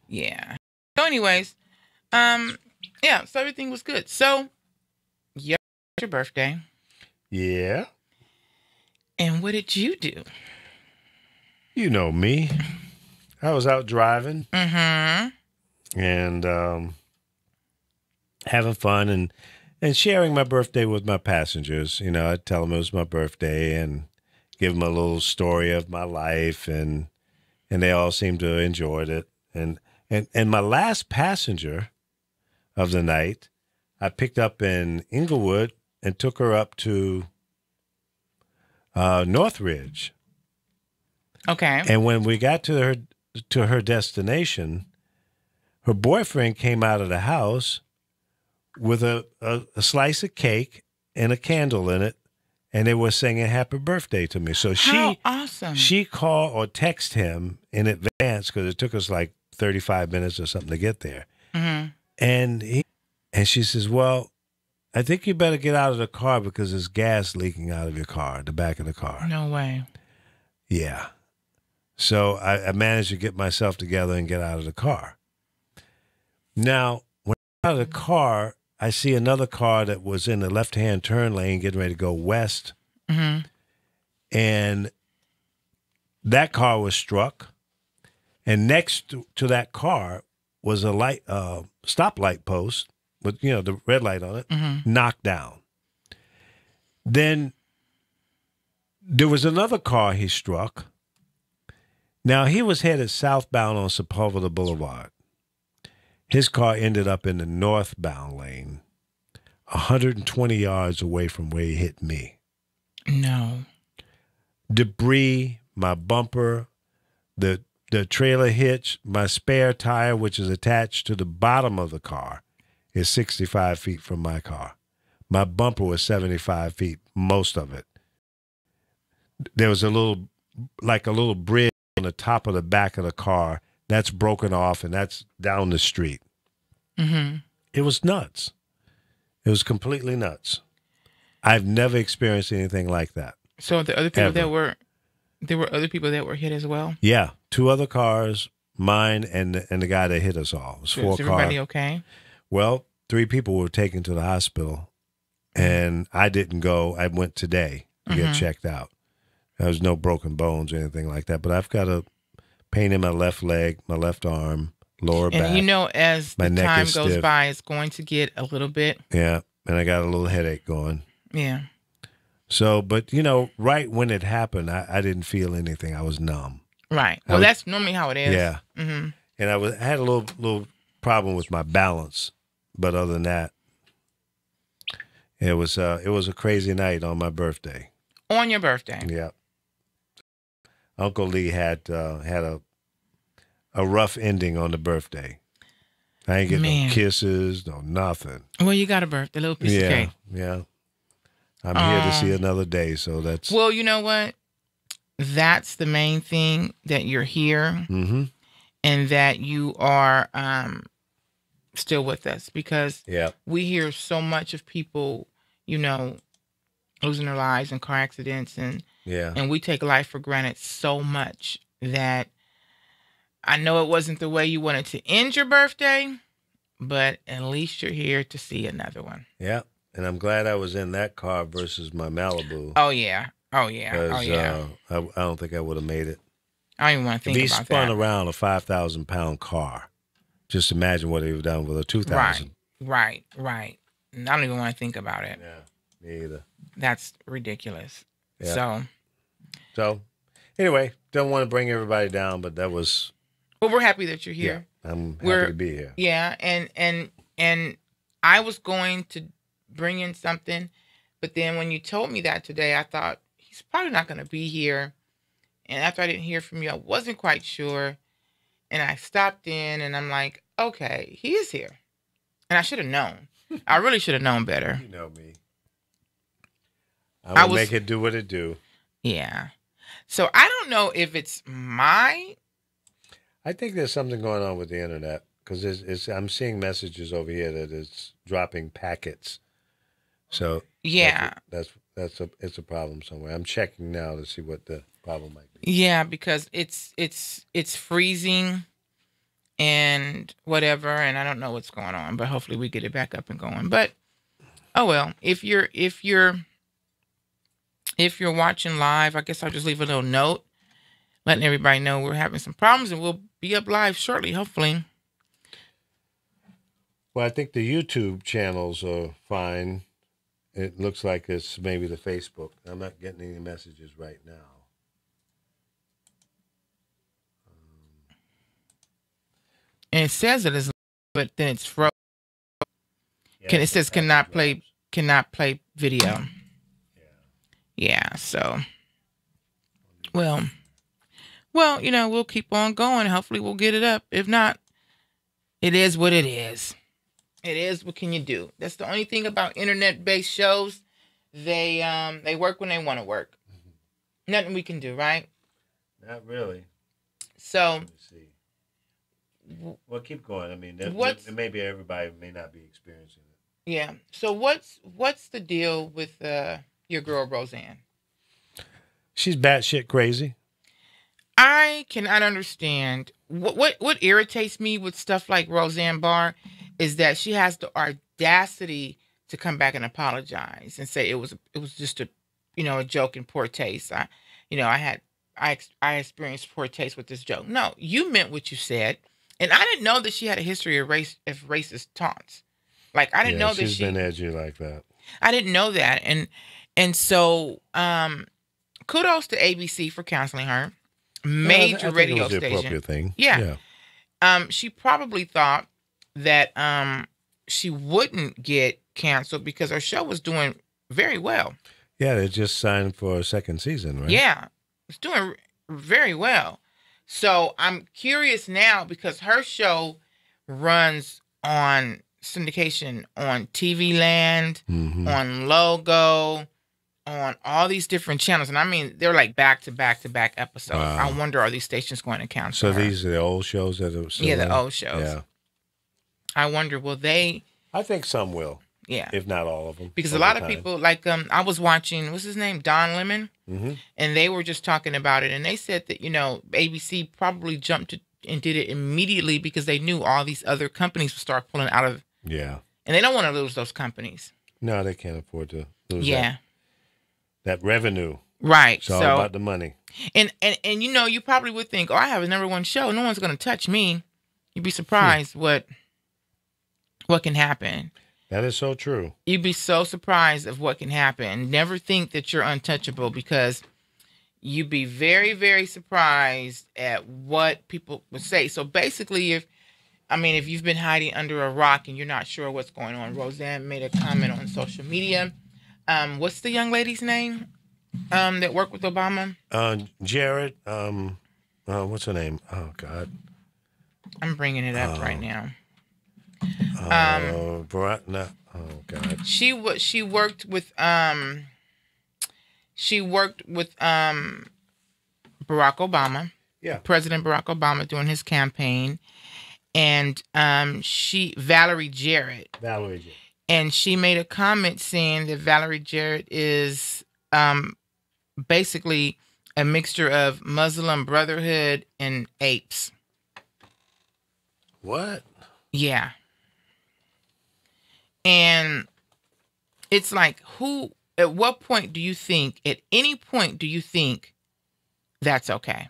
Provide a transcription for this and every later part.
Yeah. So, anyways, um, yeah. So everything was good. So, yeah, your birthday, Yeah. and what did you do? You know me. I was out driving Mm-hmm. and having fun and sharing my birthday with my passengers. You know, I'd tell them it was my birthday and give them a little story of my life, and they all seemed to enjoy it. And my last passenger of the night, I picked up in Inglewood and took her up to Northridge. Okay. And when we got to her destination, her boyfriend came out of the house with a slice of cake and a candle in it, and they were singing happy birthday to me. So How awesome. she called or texted him in advance because it took us like 35 minutes or something to get there. Mm-hmm. And she says, well, I think you better get out of the car because there's gas leaking out of your car, the back of the car. No way. Yeah. So I managed to get myself together and get out of the car. Now, when I got out of the car, I see another car that was in the left-hand turn lane getting ready to go west. Mm-hmm. And that car was struck. And next to that car was a light stoplight post with, you know, the red light on it, knocked down. Then there was another car he struck. Now, he was headed southbound on Sepulveda Boulevard. His car ended up in the northbound lane, 120 yards away from where he hit me. No. Debris, my bumper, the trailer hitch, my spare tire, which is attached to the bottom of the car, is 65 feet from my car. My bumper was 75 feet, most of it. There was a little bridge on the top of the back of the car that's broken off, and that's down the street. Mm-hmm. It was nuts. It was completely nuts. I've never experienced anything like that. So the other people Ever. there were other people that were hit as well. Yeah, 2 other cars, mine and the guy that hit us all. It was So 4 is everybody cars. okay? Well, 3 people were taken to the hospital, and I didn't go. I went today to get checked out. There was no broken bones or anything like that, but I've got a pain in my left leg, my left arm, lower back. And you know, as My the neck time is goes stiff. by, it's going to get a little bit. Yeah, and I got a little headache going. Yeah. So, but, you know, right when it happened, I didn't feel anything. I was numb. Right. Well, that's normally how it is. Yeah. Mm-hmm. And I had a little problem with my balance, but other than that, it was a crazy night on my birthday. On your birthday. Yeah. Uncle Lee had a rough ending on the birthday. I ain't get no kisses, no nothing. Well, you got a birthday, a little piece of cake. Yeah. I'm here to see another day, so that's... Well, you know what? That's the main thing, that you're here and that you are still with us, because we hear so much of people, you know, losing their lives in car accidents, and we take life for granted so much that I know it wasn't the way you wanted to end your birthday, but at least you're here to see another one. Yeah. And I'm glad I was in that car versus my Malibu. Oh, yeah. Oh, yeah. Oh, yeah. I don't think I would have made it. I don't even want to think about that. If he spun around a 5,000-pound car, just imagine what he would have done with a 2,000. Right. I don't even want to think about it. Yeah, me either. That's ridiculous. Yeah. So, anyway, don't want to bring everybody down, but that was... Well, we're happy that you're here. Yeah, I'm happy to be here. Yeah, and I was going to bring in something, but then when you told me that today, I thought he's probably not going to be here. And after I didn't hear from you, I wasn't quite sure. And I stopped in and I'm like, okay, he is here. And I should have known. I really should have known better. You know me. I will make it do what it do. Yeah. So I don't know if it's I think there's something going on with the internet, because I'm seeing messages over here that it's dropping packets. So yeah, it's a problem somewhere. I'm checking now to see what the problem might be. Yeah, because it's freezing, and and whatever, and I don't know what's going on, but hopefully we get it back up and going. But oh well, if you're watching live, I guess I'll just leave a little note letting everybody know we're having some problems, and we'll be up live shortly, hopefully. Well, I think the YouTube channels are fine. It looks like it's maybe the Facebook. I'm not getting any messages right now. And it says it is, but then it's frozen. Yeah, It says cannot play video. Yeah. So, well, we'll keep on going. Hopefully, we'll get it up. If not, it is what it is. It is. What can you do? That's the only thing about internet-based shows. They work when they want to work. Mm-hmm. Nothing we can do, right? Not really. So. Let me see. Well, keep going. I mean, maybe everybody may not be experiencing it. Yeah. So what's the deal with your girl Roseanne? She's batshit crazy. I cannot understand what irritates me with stuff like Roseanne Barr is that she has the audacity to come back and apologize and say it was just a joke in poor taste. I experienced poor taste with this joke. No, you meant what you said. And I didn't know that she had a history of racist taunts. Like I didn't know that she's been edgy like that. I didn't know that, and so kudos to ABC for counseling her. Major radio it was the station. Appropriate thing. Yeah. She probably thought that she wouldn't get canceled because her show was doing very well. Yeah, they just signed for a second season, right? Yeah, it's doing very well. So I'm curious now because her show runs on syndication on TV Land, mm-hmm. on Logo, on all these different channels. And I mean, they're like back to back to back episodes. Wow. I wonder, are these stations going to cancel her? These are the old shows that are still the old shows. Yeah. I wonder, will they? I think some will. Yeah. If not all of them. Because a lot of people, like, I was watching, what's his name? Don Lemon. Mm-hmm. And they were just talking about it. And they said that, ABC probably jumped and did it immediately because they knew all these other companies would start pulling out of. Yeah. And they don't want to lose those companies. No, they can't afford to lose that revenue. Right. It's all about the money. And you probably would think, I have a #1 show. No one's going to touch me. You'd be surprised what can happen. That is so true. You'd be so surprised of what can happen. Never think that you're untouchable because you'd be very, very surprised at what people would say. So basically, if you've been hiding under a rock and you're not sure what's going on, Roseanne made a comment on social media. What's the young lady's name that worked with Obama? Jared. What's her name? Oh, God. I'm bringing it up right now. Oh God. She worked with Barack Obama. Yeah. President Barack Obama during his campaign, and Valerie Jarrett. And she made a comment saying that Valerie Jarrett is basically a mixture of Muslim Brotherhood and apes. What? Yeah. And it's like, at what point do you think, at any point do you think that's okay?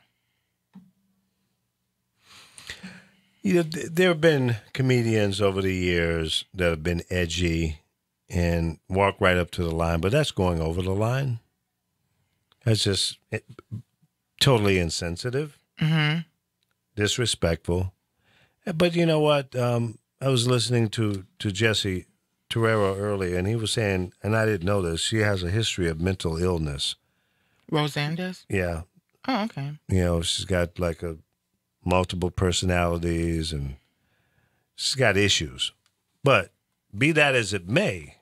There have been comedians over the years that have been edgy and walk right up to the line, but that's going over the line. That's just totally insensitive, mm-hmm. disrespectful. But you know what? I was listening to Jesse Torero earlier, and he was saying, and I didn't know this, she has a history of mental illness. Roseanne does? Yeah. Oh, okay. She's got like multiple personalities, and she's got issues. But be that as it may,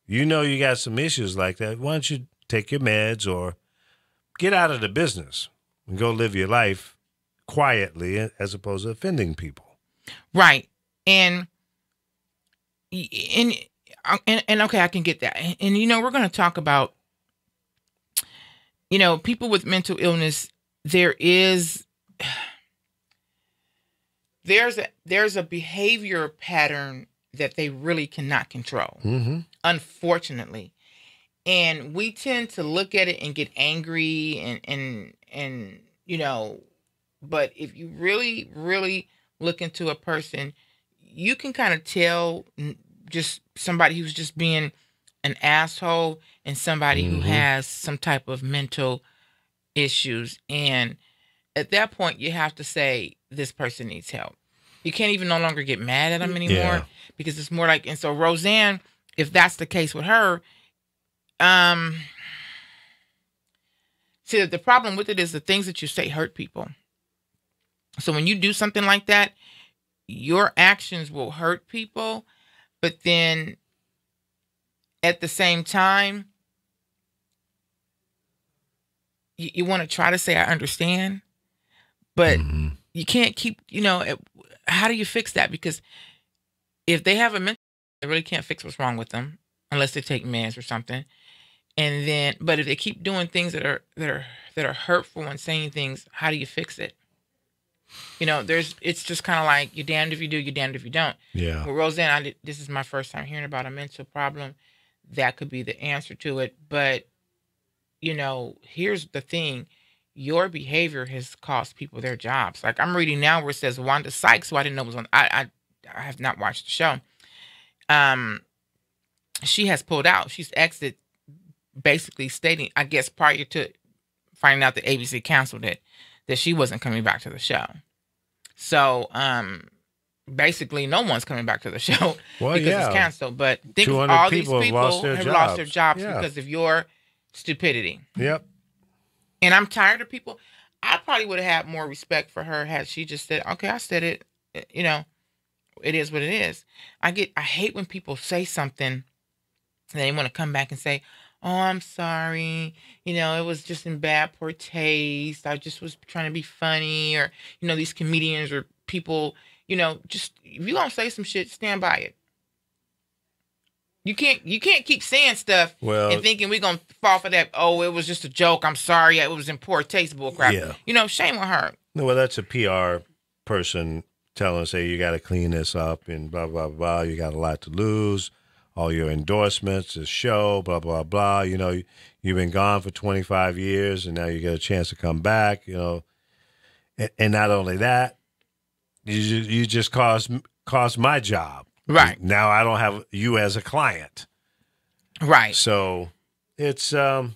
you got some issues like that. Why don't you take your meds or get out of the business and go live your life quietly as opposed to offending people? Right. And okay, I can get that. And we're going to talk about, people with mental illness. There is there's a behavior pattern that they really cannot control, unfortunately. And we tend to look at it and get angry and you know, but if you really, really look into a person, you can kind of tell just somebody who's just being an asshole and somebody who has some type of mental issues. And at that point, you have to say, this person needs help. You can't even no longer get mad at them anymore because it's more like, and so Roseanne, if that's the case with her, see, the problem with it is the things that you say hurt people. So when you do something like that, your actions will hurt people, but then at the same time, you want to try to say, I understand, but you can't keep, you know, how do you fix that? Because if they have a mental, they really can't fix what's wrong with them unless they take meds or something. And then, but if they keep doing things that are hurtful and saying things, how do you fix it? You know, it's just kind of like, you're damned if you do, you're damned if you don't. Yeah. Well, Roseanne, this is my first time hearing about a mental problem. That could be the answer to it. But, you know, here's the thing. Your behavior has cost people their jobs. Like, I'm reading now where it says Wanda Sykes, who I didn't know was on, I have not watched the show. She has pulled out. She's exited, basically stating, I guess prior to finding out that ABC canceled it, that she wasn't coming back to the show. So, basically, no one's coming back to the show because it's canceled. But think of all these people have lost their jobs because of your stupidity. Yep. And I'm tired of people. I probably would have had more respect for her had she just said, okay, I said it. You know, it is what it is. I hate when people say something and they want to come back and say, oh, I'm sorry. You know, it was just in bad poor taste. I just was trying to be funny. Or, you know, these comedians or people, you know, just, if you don't say some shit, stand by it. You can't keep saying stuff and thinking we're going to fall for that, oh, it was just a joke. I'm sorry. It was in poor taste, bullcrap. Yeah. You know, shame on her. Well, that's a PR person telling us, hey, you got to clean this up and blah, blah, blah. You got a lot to lose. All your endorsements, this show, blah, blah, blah. You know, you've been gone for 25 years, and now you get a chance to come back, you know. And not only that, you just cost my job. Right. Now I don't have you as a client. Right. So it's a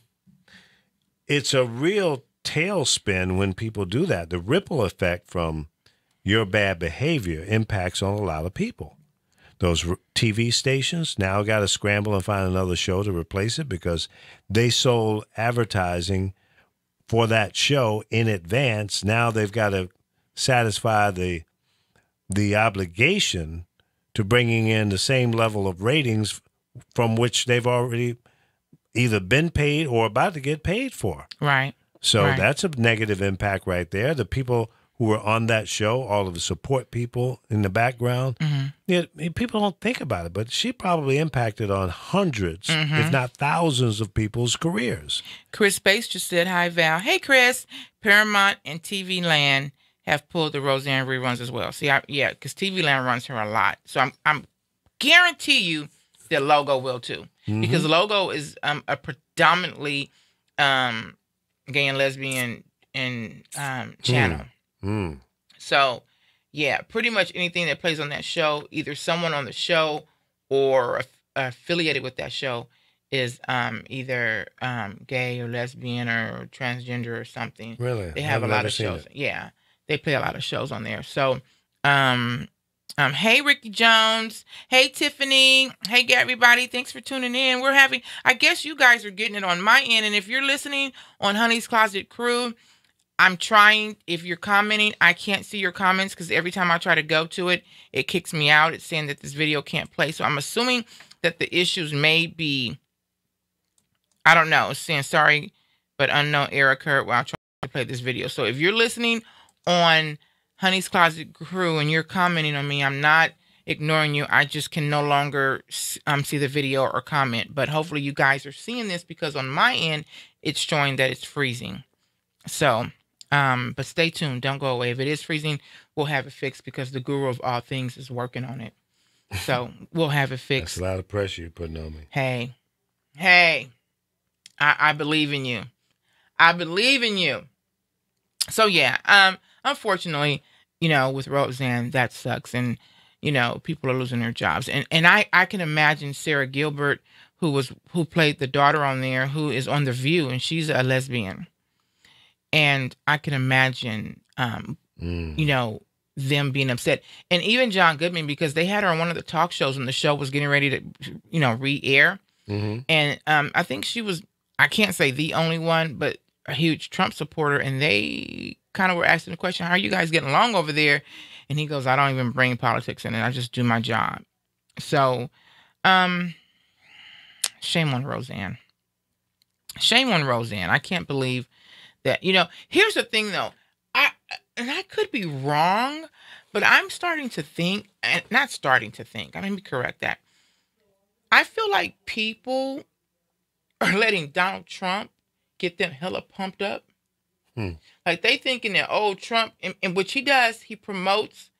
real tailspin when people do that. The ripple effect from your bad behavior impacts on a lot of people. Those TV stations now got to scramble and find another show to replace it because they sold advertising for that show in advance. Now they've got to satisfy the obligation to bringing in the same level of ratings from which they've already either been paid or about to get paid for. Right. So that's a negative impact right there. The people who were on that show, all of the support people in the background, people don't think about it, but she probably impacted on hundreds, if not thousands of people's careers. Chris Bates just said, hi, Val. Hey, Chris. Paramount and TV Land have pulled the Roseanne reruns as well. See, because TV Land runs her a lot. So I'm guarantee you that Logo will too. Because Logo is a predominantly gay and lesbian channel. So, yeah, pretty much anything that plays on that show, either someone on the show or affiliated with that show is either gay or lesbian or transgender or something. Really? They have a lot of shows. Yeah, they play a lot of shows on there. So, hey, Ricky Jones. Hey, Tiffany. Hey, everybody. Thanks for tuning in. I guess you guys are getting it on my end. And if you're listening on Honey's Closet Crew, I'm trying, if you're commenting, I can't see your comments because every time I try to go to it, it kicks me out. It's saying that this video can't play. So I'm assuming that the issues may be, I don't know, it's saying sorry, but unknown error occurred while trying to play this video. So if you're listening on Honey's Closet Crew and you're commenting on me, I'm not ignoring you. I just can no longer see the video or comment. But hopefully you guys are seeing this because on my end, it's showing that it's freezing. So But stay tuned. Don't go away. If it is freezing, we'll have it fixed because the guru of all things is working on it. So we'll have it fixed. That's a lot of pressure you're putting on me. Hey, I believe in you. I believe in you. So yeah, unfortunately, with Roseanne, that sucks. And, people are losing their jobs. And I can imagine Sarah Gilbert, who played the daughter on there, who is on The View, and she's a lesbian. And I can imagine, them being upset. And even John Goodman, because they had her on one of the talk shows when the show was getting ready to, re-air. Mm-hmm. And I think she was, I can't say the only one, but a huge Trump supporter. And they kind of were asking the question, how are you guys getting along over there? And he goes, I don't even bring politics in it. I just do my job. So, shame on Roseanne. Shame on Roseanne. I can't believe that, here's the thing though. I could be wrong, but I'm starting to think, and not starting to think, let me correct that. I feel like people are letting Donald Trump get them hella pumped up. Like they thinking that, Trump, and which he does, he promotes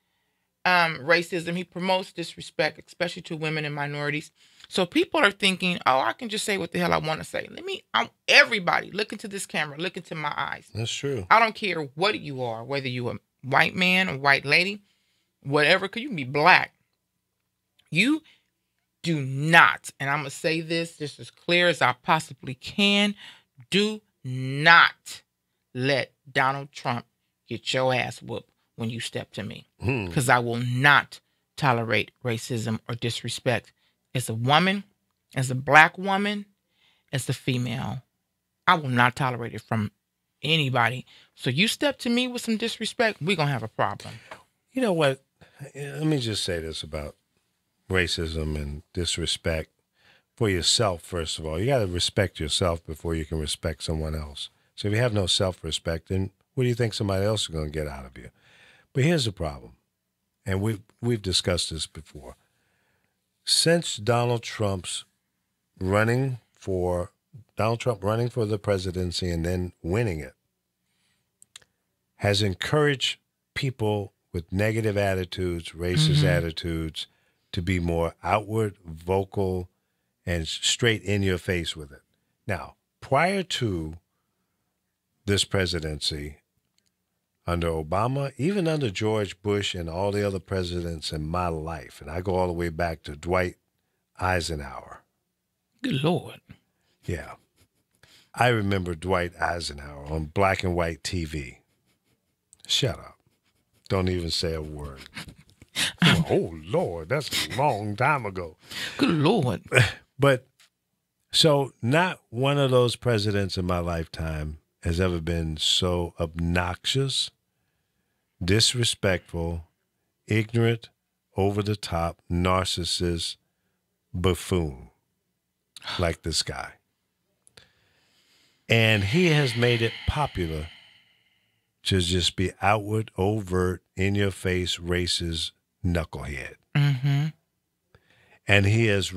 racism, he promotes disrespect, especially to women and minorities. So people are thinking, I can just say what the hell I want to say. Everybody, look into this camera, look into my eyes. That's true. I don't care what you are, whether you're a white man or white lady, whatever, because you can be black. You do not, and I'm going to say this just as clear as I possibly can, do not let Donald Trump get your ass whooped when you step to me. Because I will not tolerate racism or disrespect. As a woman, as a black woman, as a female, I will not tolerate it from anybody. So you step to me with some disrespect, we're going to have a problem. You know what? Let me just say this about racism and disrespect for yourself, first of all. You got to respect yourself before you can respect someone else. So if you have no self-respect, then what do you think somebody else is going to get out of you? But here's the problem, and we've discussed this before. Since Donald Trump running for the presidency and then winning it, has encouraged people with negative attitudes, racist attitudes, to be more outward, vocal, and straight in your face with it. Now, prior to this presidency, under Obama, even under George Bush and all the other presidents in my life, and I go all the way back to Dwight Eisenhower. Good Lord. Yeah. I remember Dwight Eisenhower on black and white TV. Shut up. Don't even say a word. Oh, Lord, that's a long time ago. Good Lord. But so not one of those presidents in my lifetime has ever been so obnoxious, disrespectful, ignorant, over-the-top, narcissist, buffoon like this guy. And he has made it popular to just be outward, overt, in-your-face, racist knucklehead. Mm-hmm. And he has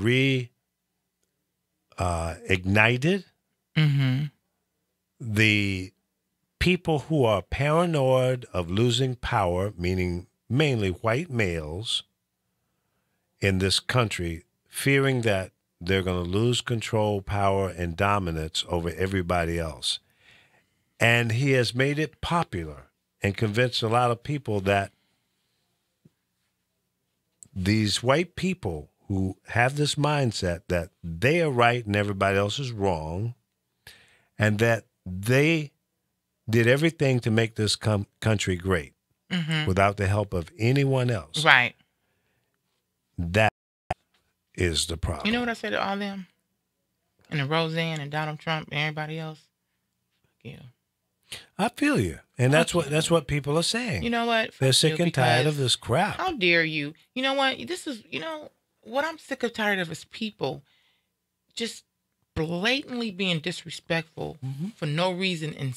ignited the people who are paranoid of losing power, meaning mainly white males in this country, fearing that they're going to lose control, power, and dominance over everybody else. And he has made it popular and convinced a lot of people that these white people who have this mindset that they are right and everybody else is wrong, and that they did everything to make this country great without the help of anyone else. Right. That is the problem. You know what I say to all them? And the Roseanne and Donald Trump and everybody else? Fuck you. I feel you. And that's what people are saying. You know what? They're sick and tired of this crap. How dare you? You know what? This is, what I'm sick and tired of is people just blatantly being disrespectful for no reason and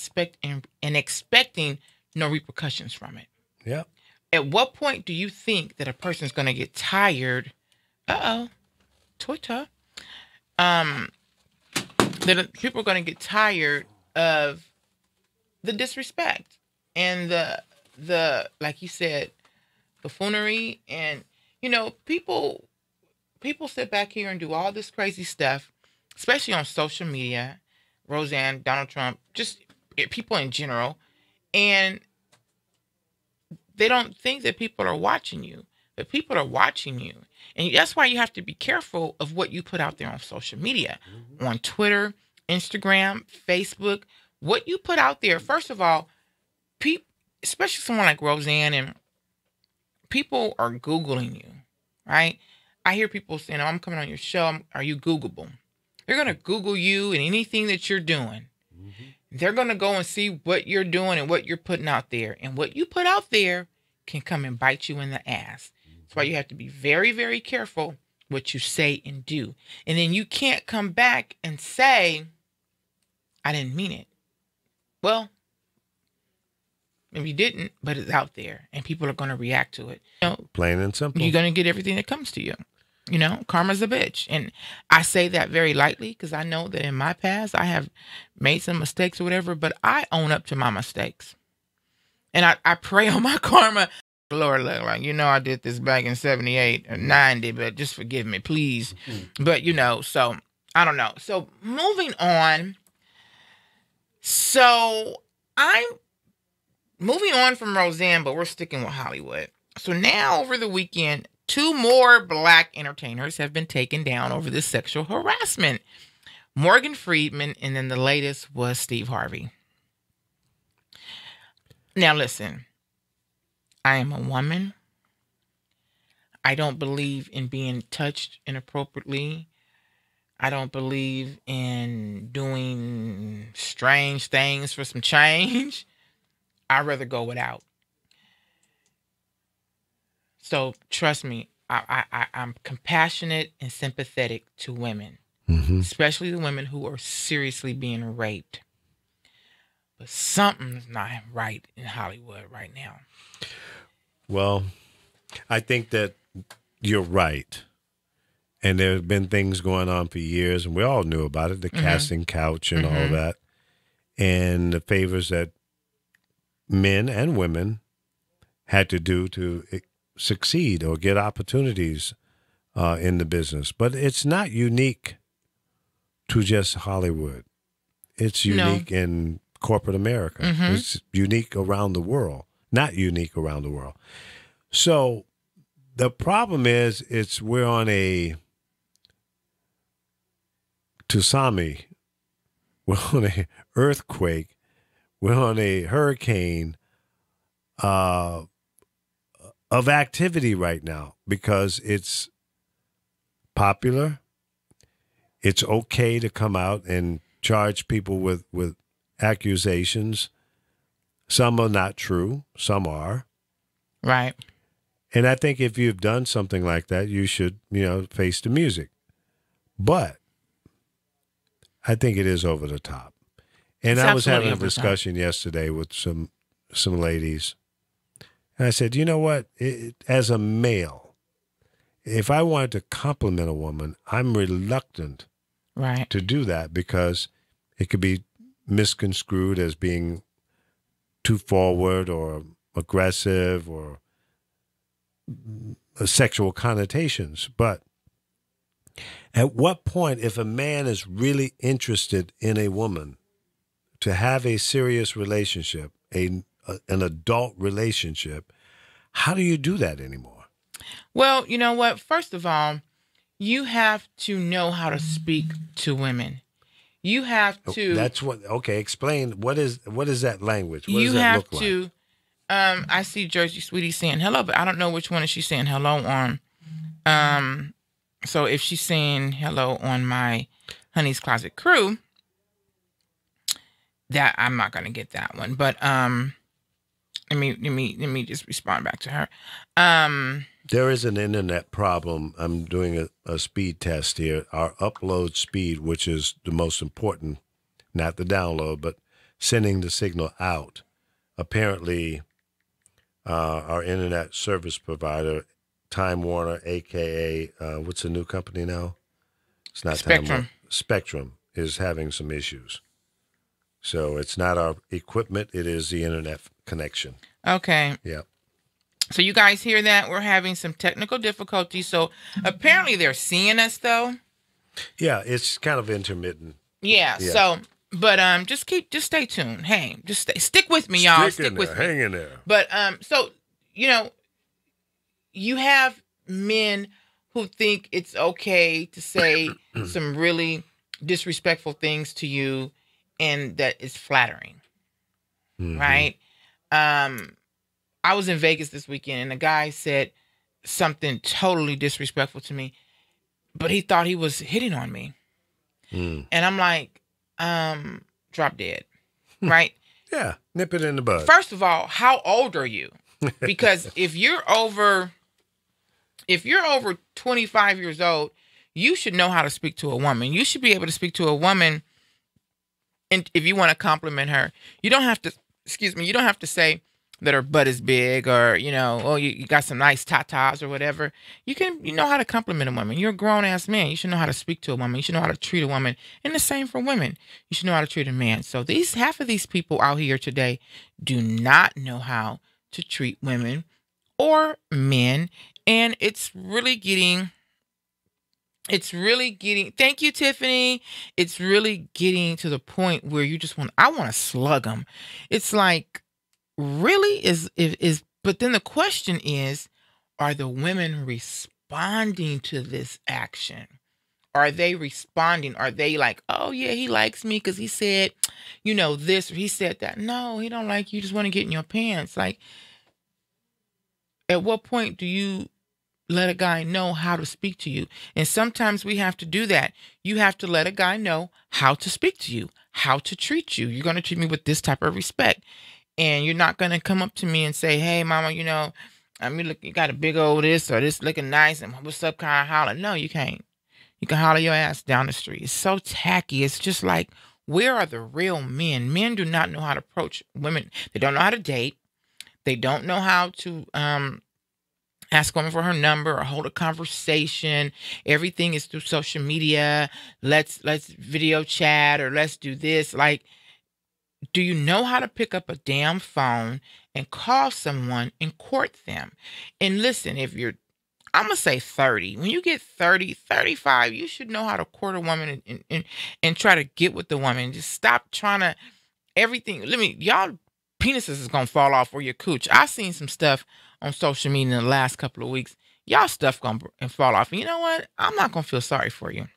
expecting no repercussions from it. Yeah. At what point do you think that a person's going to get tired? Twitter. That people are going to get tired of the disrespect. and the like you said, buffoonery, and people sit back here and do all this crazy stuff, especially on social media. Roseanne, Donald Trump, just people in general, and they don't think that people are watching you, but people are watching you, and that's why you have to be careful of what you put out there on social media, on Twitter, Instagram, Facebook. What you put out there, first of all, people, especially someone like Roseanne, and people are Googling you, right? I hear people saying, "Oh, I'm coming on your show. Are you Googleable?" They're going to Google you and anything that you're doing. They're going to go and see what you're doing and what you're putting out there. And what you put out there can come and bite you in the ass. That's why you have to be very, very careful what you say and do. And then you can't come back and say, I didn't mean it. Well, maybe you didn't, but it's out there and people are going to react to it. Plain and simple. You're going to get everything that comes to you. Karma's a bitch. And I say that very lightly because I know that in my past I have made some mistakes or whatever, but I own up to my mistakes. And I pray on my karma. Lord, I did this back in 78 or 90, but just forgive me, please. But, so I don't know. So moving on. So I'm moving on from Roseanne, but we're sticking with Hollywood. So now over the weekend, 2 more Black entertainers have been taken down over this sexual harassment. Morgan Freeman, and then the latest was Steve Harvey. Now listen, I am a woman. I don't believe in being touched inappropriately. I don't believe in doing strange things for some change. I'd rather go without. So trust me, I'm compassionate and sympathetic to women, especially the women who are seriously being raped. But something's not right in Hollywood right now. Well, I think that you're right. And there have been things going on for years, and we all knew about it, the casting couch and all that, and the favors that men and women had to do to succeed or get opportunities in the business. But it's not unique to just Hollywood. It's unique in corporate America. It's unique around the world, not unique around the world. So the problem is we're on a tsunami, we're on an earthquake, we're on a hurricane of activity right now because it's popular. It's okay to come out and charge people with accusations. Some are not true. Some are. Right. And I think if you've done something like that, you should, face the music. But I think it is over the top. And I was having a discussion yesterday with some ladies. And I said, you know what? As a male, if I wanted to compliment a woman, I'm reluctant to do that because it could be misconstrued as being too forward or aggressive or sexual connotations. But at what point, if a man is really interested in a woman to have a serious relationship, an adult relationship, how do you do that anymore? Well, you know what? First of all, you have to know how to speak to women. You have to. That's what. Okay, explain. What is that language? What you does that have look to. Like? I see Jersey Sweetie saying hello, but I don't know which one is she saying hello on. So if she's saying hello on my Honey's Closet crew, that I'm not gonna get that one. But let me just respond back to her. There is an internet problem. I'm doing a speed test here. Our upload speed, which is the most important, not the download, but sending the signal out. Apparently, our internet service provider, Time Warner, a.k.a. What's the new company now? It's not Spectrum. Time Warner. Spectrum is having some issues. So it's not our equipment. It is the internet connection. Okay. Yeah. So you guys hear that? We're having some technical difficulties. So apparently they're seeing us though. Yeah, it's kind of intermittent. Yeah. So, but just stay tuned. Hey, stick with me, y'all. Stick with me. Hang in there. But so you have men who think it's okay to say some really disrespectful things to you, and that is flattering, right? I was in Vegas this weekend, and a guy said something totally disrespectful to me, but he thought he was hitting on me. And I'm like, drop dead, right? Yeah, nip it in the bud. First of all, how old are you? Because if you're over 25 years old, you should know how to speak to a woman. You should be able to speak to a woman, and if you want to compliment her, you don't have to, you don't have to say that her butt is big, or, oh, you got some nice tatas or whatever. You know how to compliment a woman. You're a grown-ass man. You should know how to speak to a woman. You should know how to treat a woman. And the same for women. You should know how to treat a man. So half of these people out here today do not know how to treat women or men. And it's really getting, thank you, Tiffany. It's really getting to the point where I want to slug them. It's like, really but then the question is, are the women responding to this action? Are they responding? Are they like, oh yeah, he likes me because he said, this, or he said that? No, he don't like you. Just want to get in your pants. Like, at what point do you let a guy know how to speak to you? And sometimes we have to do that. You have to let a guy know how to speak to you, how to treat you. You're going to treat me with this type of respect. And you're not going to come up to me and say, hey, mama, you got a big old this, or this looking nice, and what's up, kind of holler. No, you can't. You can holler your ass down the street. It's so tacky. It's just like, where are the real men? Men do not know how to approach women. They don't know how to date. They don't know how to ask a woman for her number or hold a conversation. Everything is through social media. Let's video chat, or let's do this. Like, do you know how to pick up a damn phone and call someone and court them? And listen, I'm going to say 30. When you get 30, 35, you should know how to court a woman and try to get with the woman. Just stop trying to everything. Y'all penises is going to fall off or your cooch. I seen some stuff on social media in the last couple of weeks. Y'all stuff going to fall off. And you know what? I'm not going to feel sorry for you.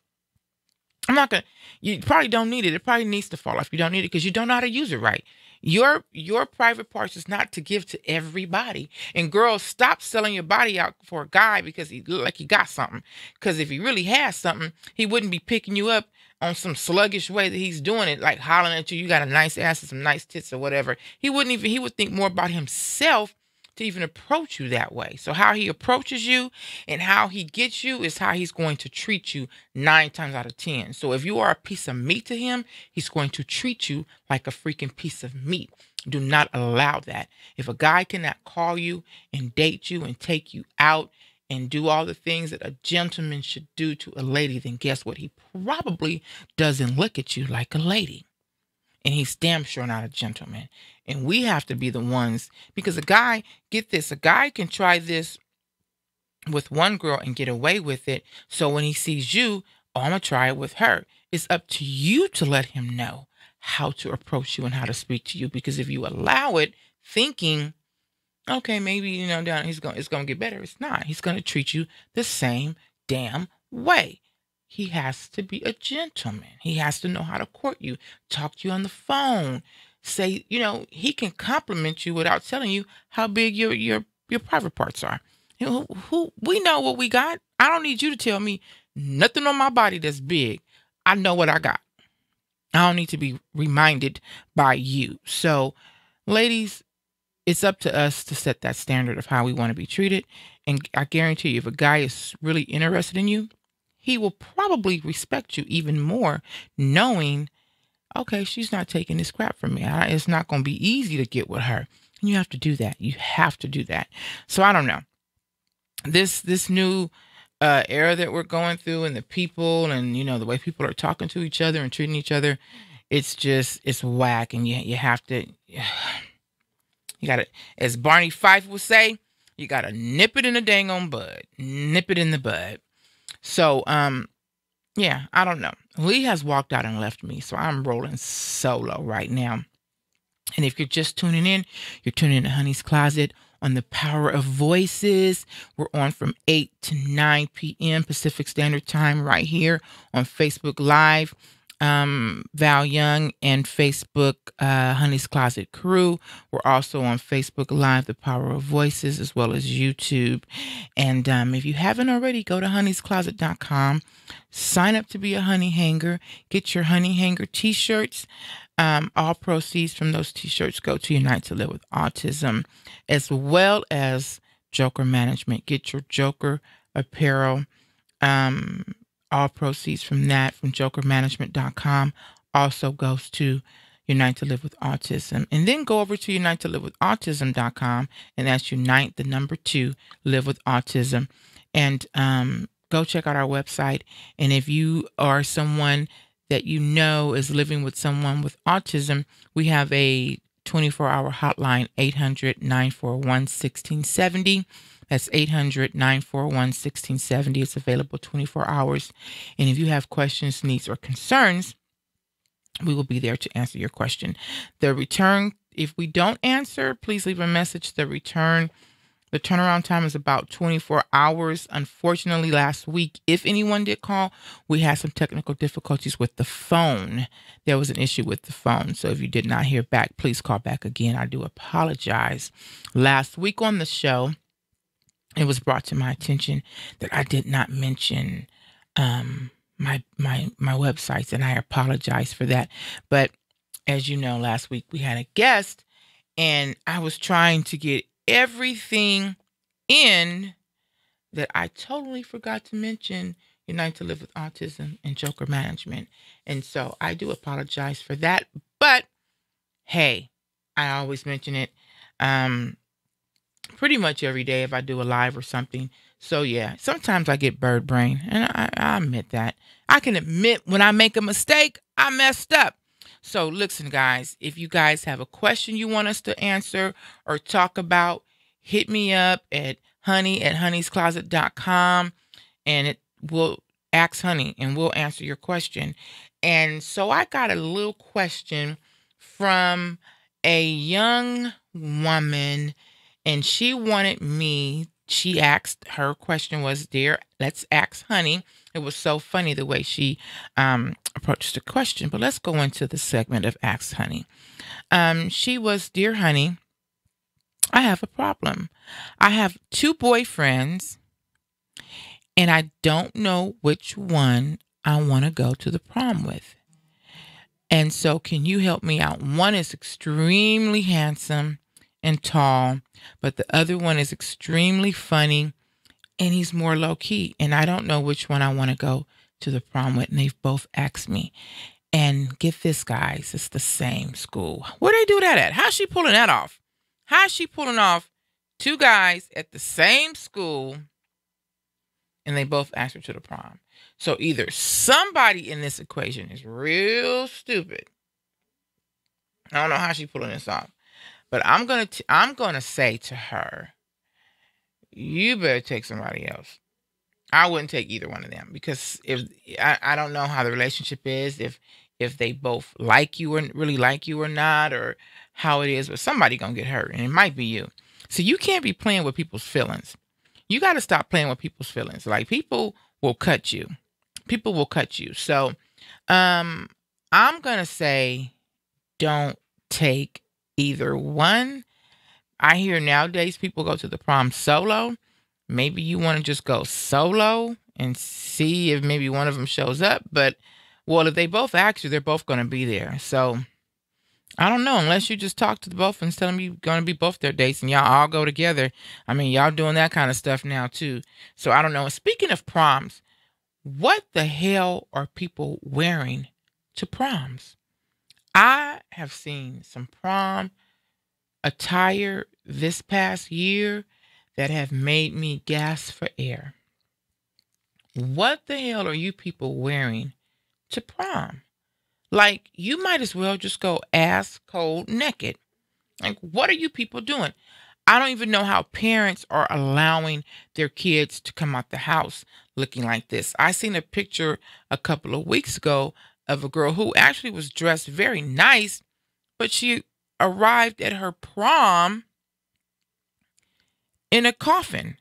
You probably don't need it. It probably needs to fall off. You don't need it because you don't know how to use it right. Your private parts is not to give to everybody. And girls, stop selling your body out for a guy because he look like he got something. Because if he really has something, he wouldn't be picking you up on some sluggish way that he's doing it, like hollering at you. You got a nice ass and some nice tits or whatever. He would think more about himself to even approach you that way. So how he approaches you and how he gets you is how he's going to treat you 9 times out of 10. So if you are a piece of meat to him, he's going to treat you like a freaking piece of meat. Do not allow that. If a guy cannot call you and date you and take you out and do all the things that a gentleman should do to a lady, then guess what? He probably doesn't look at you like a lady. And he's damn sure not a gentleman. And we have to be the ones, because a guy can try this with one girl and get away with it. So when he sees you, oh, I'm going to try it with her. It's up to you to let him know how to approach you and how to speak to you. Because if you allow it thinking, okay, maybe, it's going to get better. It's not. He's going to treat you the same damn way. He has to be a gentleman. He has to know how to court you, talk to you on the phone, say, he can compliment you without telling you how big your private parts are. We know what we got. I don't need you to tell me nothing on my body that's big. I know what I got. I don't need to be reminded by you. So, ladies, it's up to us to set that standard of how we want to be treated. And I guarantee you, if a guy is really interested in you, he will probably respect you even more, knowing, okay, she's not taking this crap from me. It's not going to be easy to get with her. And you have to do that. You have to do that. So I don't know. This new era that we're going through, and the people, and the way people are talking to each other and treating each other, it's whack. And you have to. You got to, as Barney Fife would say, you got to nip it in the dang on bud. Nip it in the bud. So, yeah, I don't know. Lee has walked out and left me, so I'm rolling solo right now. And if you're just tuning in, you're tuning in to Honey's Closet on the Power of Voices. We're on from 8 to 9 p.m. Pacific Standard Time right here on Facebook Live. Val Young and Facebook Honey's Closet Crew. We're also on Facebook Live, The Power of Voices, as well as YouTube. And if you haven't already, go to honeyscloset.com. Sign up to be a honey hanger. Get your honey hanger t-shirts. All proceeds from those t-shirts go to Unite to Live with Autism, as well as Joker Management. Get your Joker apparel. All proceeds from that, from jokermanagement.com, also goes to Unite to Live with Autism. And then go over to Unite to Live with Autism.com, and that's Unite, the number 2, Live with Autism. And go check out our website. And if you are someone that you know is living with someone with autism, we have a 24-hour hotline, 800-941-1670. That's 800-941-1670. It's available 24 hours. And if you have questions, needs, or concerns, we will be there to answer your question. The return, if we don't answer, please leave a message. The turnaround time is about 24 hours. Unfortunately, last week, if anyone did call, we had some technical difficulties with the phone. There was an issue with the phone. So if you did not hear back, please call back again. I do apologize. Last week on the show, it was brought to my attention that I did not mention my websites, and I apologize for that. But as you know, last week we had a guest, and I was trying to get everything in that I totally forgot to mention Unite to Live with Autism and Joker Management. And so I do apologize for that. But hey, I always mention it pretty much every day if I do a live or something. So yeah, sometimes I get bird brain, and I admit that. I can admit when I make a mistake, I messed up. So listen, guys, if you guys have a question you want us to answer or talk about, hit me up at honeyscloset.com, and it will ask Honey, and we'll answer your question. And so I got a little question from a young woman, and she asked, her question was, "Dear, let's ask Honey." It was so funny the way she approached the question, but let's go into the segment of Ask Honey. She was, "Dear Honey, I have a problem. I have 2 boyfriends, and I don't know which one I want to go to the prom with. And so can you help me out? One is extremely handsome and tall, but the other one is extremely funny, and he's more low-key, and I don't know which one I want to go to the prom with, and they've both asked me." And get this, guys, it's the same school. Where they do that at? How's she pulling that off? How's she pulling off 2 guys at the same school, and they both asked her to the prom? So either somebody in this equation is real stupid. I don't know how she's pulling this off. But I'm gonna say to her, you better take somebody else. I wouldn't take either one of them, because if I don't know how the relationship is, if they both like you or really like you or not, or how it is, but somebody gonna get hurt, and it might be you. So you can't be playing with people's feelings. You got to stop playing with people's feelings. Like, people will cut you. People will cut you. So I'm gonna say, don't take either one. I hear nowadays people go to the prom solo. Maybe you want to just go solo and see if maybe one of them shows up. But, well, if they both ask you, they're both going to be there. So I don't know, unless you just talk to the both and tell them you're going to be both their dates and y'all all go together. I mean, y'all doing that kind of stuff now too. So I don't know. Speaking of proms, what the hell are people wearing to proms? I have seen some prom attire this past year that have made me gasp for air. What the hell are you people wearing to prom? Like, you might as well just go ass cold naked. Like, what are you people doing? I don't even know how parents are allowing their kids to come out the house looking like this. I seen a picture a couple of weeks ago of a girl who actually was dressed very nice, but she arrived at her prom in a coffin.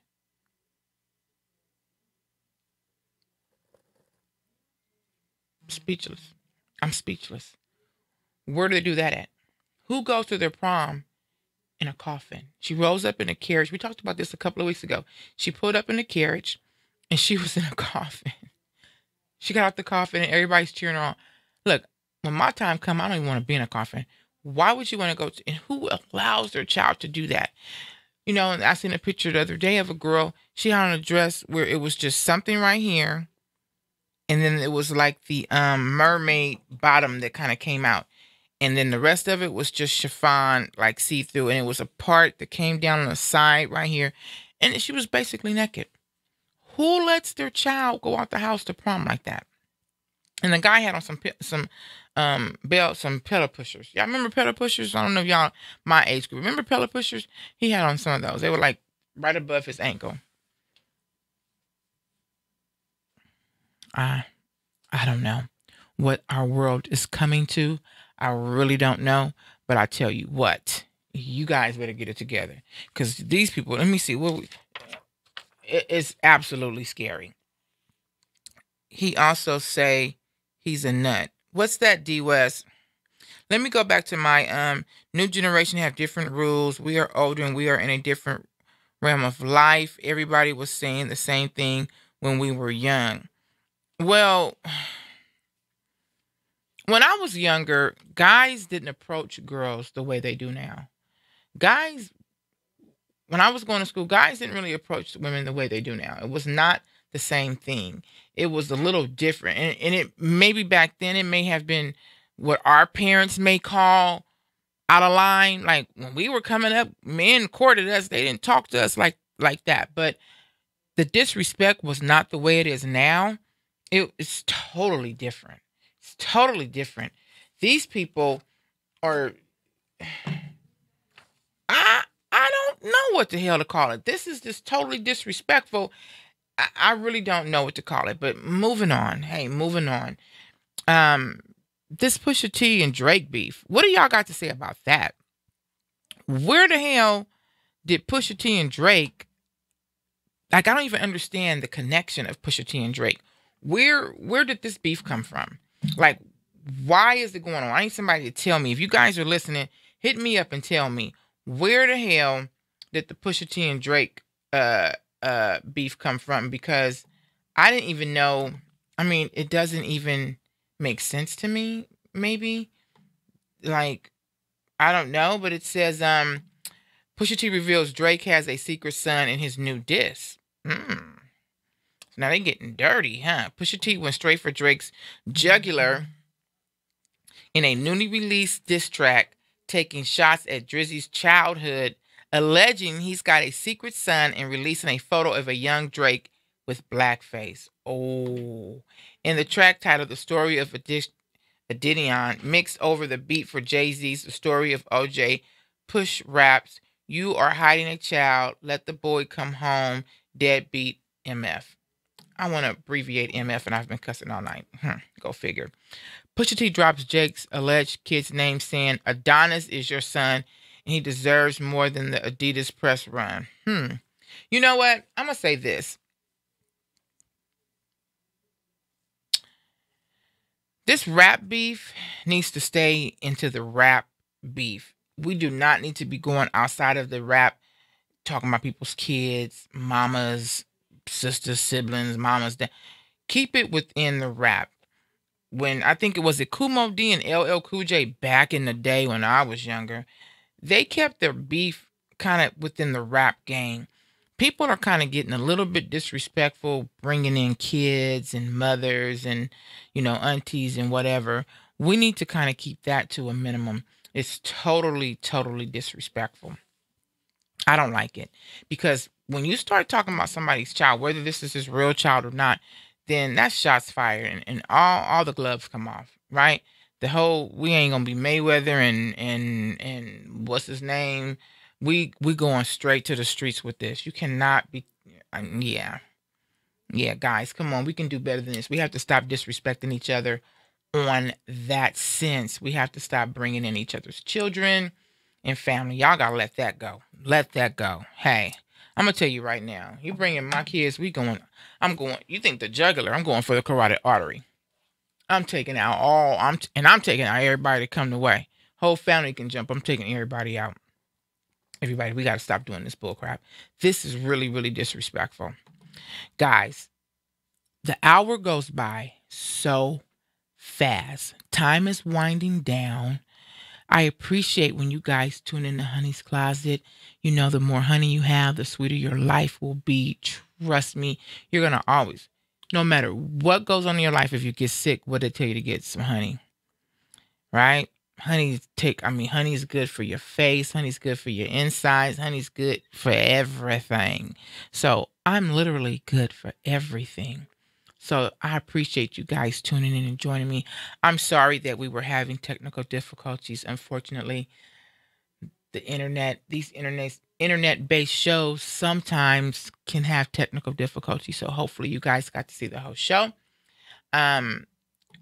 Speechless. I'm speechless. Where do they do that at? Who goes to their prom in a coffin? She rose up in a carriage. We talked about this a couple of weeks ago. She pulled up in a carriage and she was in a coffin. She got out the coffin and everybody's cheering her on. Look, when my time comes, I don't even want to be in a coffin. Why would you want to go to, and who allows their child to do that? You know, and I seen a picture the other day of a girl. She had on a dress where it was just something right here. And then it was like the mermaid bottom that kind of came out. And then the rest of it was just chiffon, like see-through. And it was a part that came down on the side right here. And she was basically naked. Who lets their child go out the house to prom like that? And the guy had on some pedal pushers. Y'all remember pedal pushers? I don't know if y'all my age group. Remember pedal pushers? He had on some of those. They were like right above his ankle. I don't know what our world is coming to. I really don't know. But I tell you what, you guys better get it together. Because these people, let me see. It's absolutely scary. He also say he's a nut. What's that, D West? Let me go back to my new generation have different rules. We are older and we are in a different realm of life. Everybody was saying the same thing when we were young. Well, when I was younger, guys didn't approach girls the way they do now. Guys, when I was going to school, guys didn't really approach women the way they do now. It was not the same thing. It was a little different. And it maybe back then it may have been what our parents may call out of line. Like when we were coming up, men courted us. They didn't talk to us like that. But the disrespect was not the way it is now. It's totally different. It's totally different. These people are, I don't know what the hell to call it. This is just totally disrespectful. I really don't know what to call it. But moving on. Hey, moving on. This Pusha T and Drake beef. What do y'all got to say about that? Where the hell did Pusha T and Drake, like I don't even understand the connection of Pusha T and Drake. Where did this beef come from? Like, why is it going on? I need somebody to tell me. If you guys are listening, hit me up and tell me where the hell did the Pusha T and Drake beef come from? Because I didn't even know. I mean, it doesn't even make sense to me. Maybe, like, I don't know. But it says, Pusha T reveals Drake has a secret son in his new diss. Now they getting dirty, huh? Pusha T went straight for Drake's jugular in a newly released diss track, taking shots at Drizzy's childhood, alleging he's got a secret son and releasing a photo of a young Drake with blackface. Oh. In the track titled The Story of Adidion, mixed over the beat for Jay-Z's The Story of OJ, Push raps, "You are hiding a child, let the boy come home, deadbeat MF." I want to abbreviate MF, and I've been cussing all night. Go figure. Pusha T drops Jake's alleged kid's name, saying Adonis is your son, and he deserves more than the Adidas press run. You know what? I'm going to say this. This rap beef needs to stay into the rap beef. We do not need to be going outside of the rap, talking about people's kids, mamas, sisters, siblings, mamas. Keep it within the rap. When I think it was Kumo D and LL Cool J back in the day when I was younger, they kept their beef kind of within the rap game. People are kind of getting a little bit disrespectful, bringing in kids and mothers and, aunties and whatever. We need to kind of keep that to a minimum. It's totally, totally disrespectful. I don't like it, because when you start talking about somebody's child, whether this is his real child or not, then that's shots fired and all the gloves come off, right? we ain't gonna be Mayweather and what's his name. We going straight to the streets with this. You cannot be. Yeah, guys, come on. We can do better than this. We have to stop disrespecting each other on that sense. We have to stop bringing in each other's children and family. Y'all gotta let that go. Let that go. Hey, I'm gonna tell you right now. You bringing my kids? I'm going. You think the jugular? I'm going for the carotid artery. I'm taking out I'm taking out everybody that come the way. Whole family can jump. I'm taking everybody out. Everybody, we got to stop doing this bull crap. This is really, really disrespectful. Guys, the hour goes by so fast. Time is winding down. I appreciate when you guys tune in to Honey's Closet. You know, the more honey you have, the sweeter your life will be. Trust me, you're going to always, no matter what goes on in your life, if you get sick, what they tell you to get some honey, right? Honey's good for your face. Honey's good for your insides. Honey's good for everything. So I'm literally good for everything. So I appreciate you guys tuning in and joining me. I'm sorry that we were having technical difficulties. Unfortunately, these internet-based shows sometimes can have technical difficulties. So hopefully you guys got to see the whole show.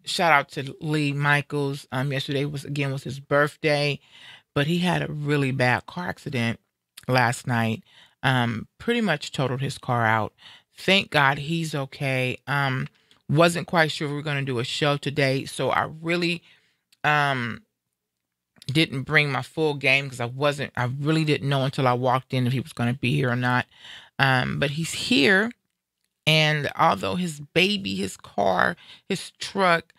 Shout out to Lee Michaels. Yesterday was his birthday, but he had a really bad car accident last night. Pretty much totaled his car out. Thank God he's okay. Wasn't quite sure we were going to do a show today, so I really didn't bring my full game because I really didn't know until I walked in if he was going to be here or not. But he's here. And although his baby, his car, his truck,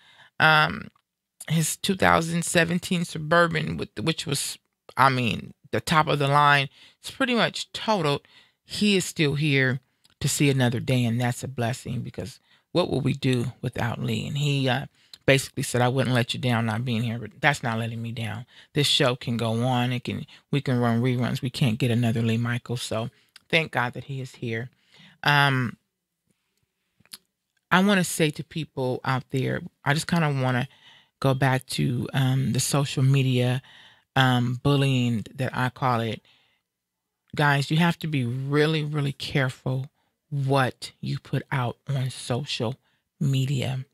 his 2017 Suburban, which was, the top of the line, it's pretty much totaled. He is still here to see another day, and that's a blessing because what would we do without Lee? And he basically said, I wouldn't let you down not being here, but that's not letting me down. This show can go on. We can run reruns. We can't get another Lee Michaels. So thank God that he is here. I want to say to people out there, I just kind of want to go back to the social media bullying that I call it. Guys, you have to be really, really careful what you put out on social media.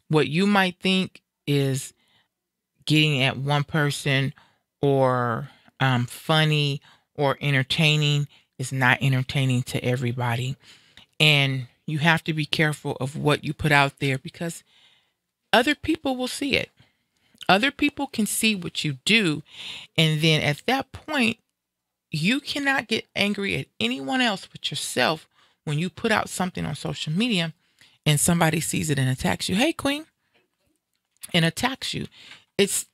What you might think is getting at one person or funny or entertaining is not entertaining to everybody. And you have to be careful of what you put out there because other people will see it. Other people can see what you do. And then at that point, you cannot get angry at anyone else but yourself when you put out something on social media and somebody sees it and attacks you. Hey, Queen. And attacks you. It's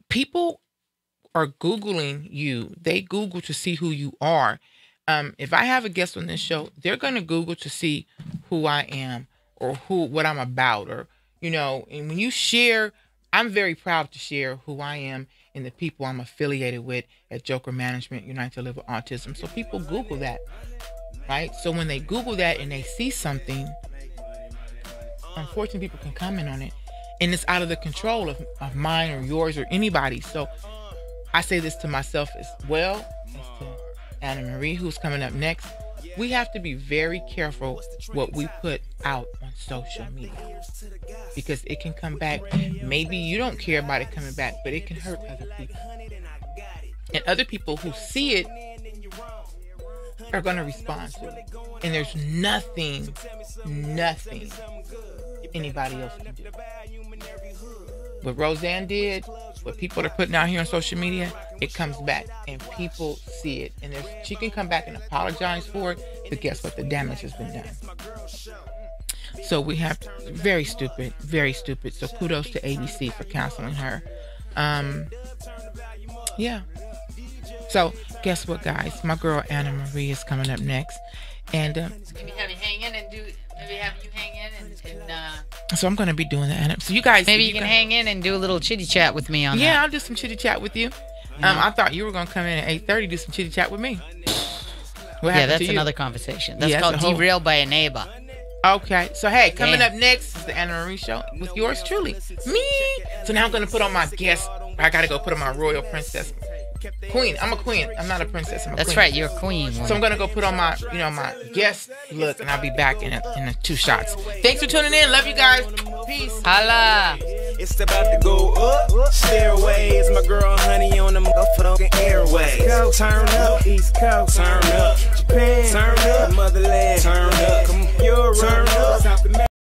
people are Googling you. They Google to see who you are. If I have a guest on this show, they're going to Google to see who I am or what I'm about, or, and when you share, I'm very proud to share who I am and the people I'm affiliated with at Joker Management, United to Live with Autism. So people Google that, right? So when they Google that and they see something, unfortunately people can comment on it and it's out of the control of mine or yours or anybody. So I say this to myself as well as to Anna Marie, who's coming up next. We have to be very careful what we put out on social media because it can come back. Maybe you don't care about it coming back, but it can hurt other people. And other people who see it are going to respond to it. And there's nothing anybody else can do. What Roseanne did, what people are putting out here on social media, it comes back and people see it. And she can come back and apologize for it, but guess what? The damage has been done. So we have very stupid. So kudos to ABC for counseling her. Yeah. So guess what, guys? My girl Anna Marie is coming up next. And maybe have you hang in and do. Maybe have you hang in and so I'm going to be doing that. So you guys, maybe you can hang in and do a little chitty chat with me on that. Yeah, I'll do some chitty chat with you. I thought you were going to come in at 8:30 do some chitty chat with me. Yeah, that's another conversation. That's called derailed by a neighbor. Okay. So, hey, coming up next is the Anna Marie Show with yours truly, me. So now I'm going to put on my guest. I got to go put on my royal princess. Queen. I'm a queen. I'm not a princess. I'm a queen. That's right. You're a queen. So I'm going to go put on my, my guest look, and I'll be back in a 2 shots. Thanks for tuning in. Love you guys. Peace. Holla. It's about to go up, stairways. My girl Honey on the motherfucking airways. Turn up, East Coast. Turn up, Japan. Turn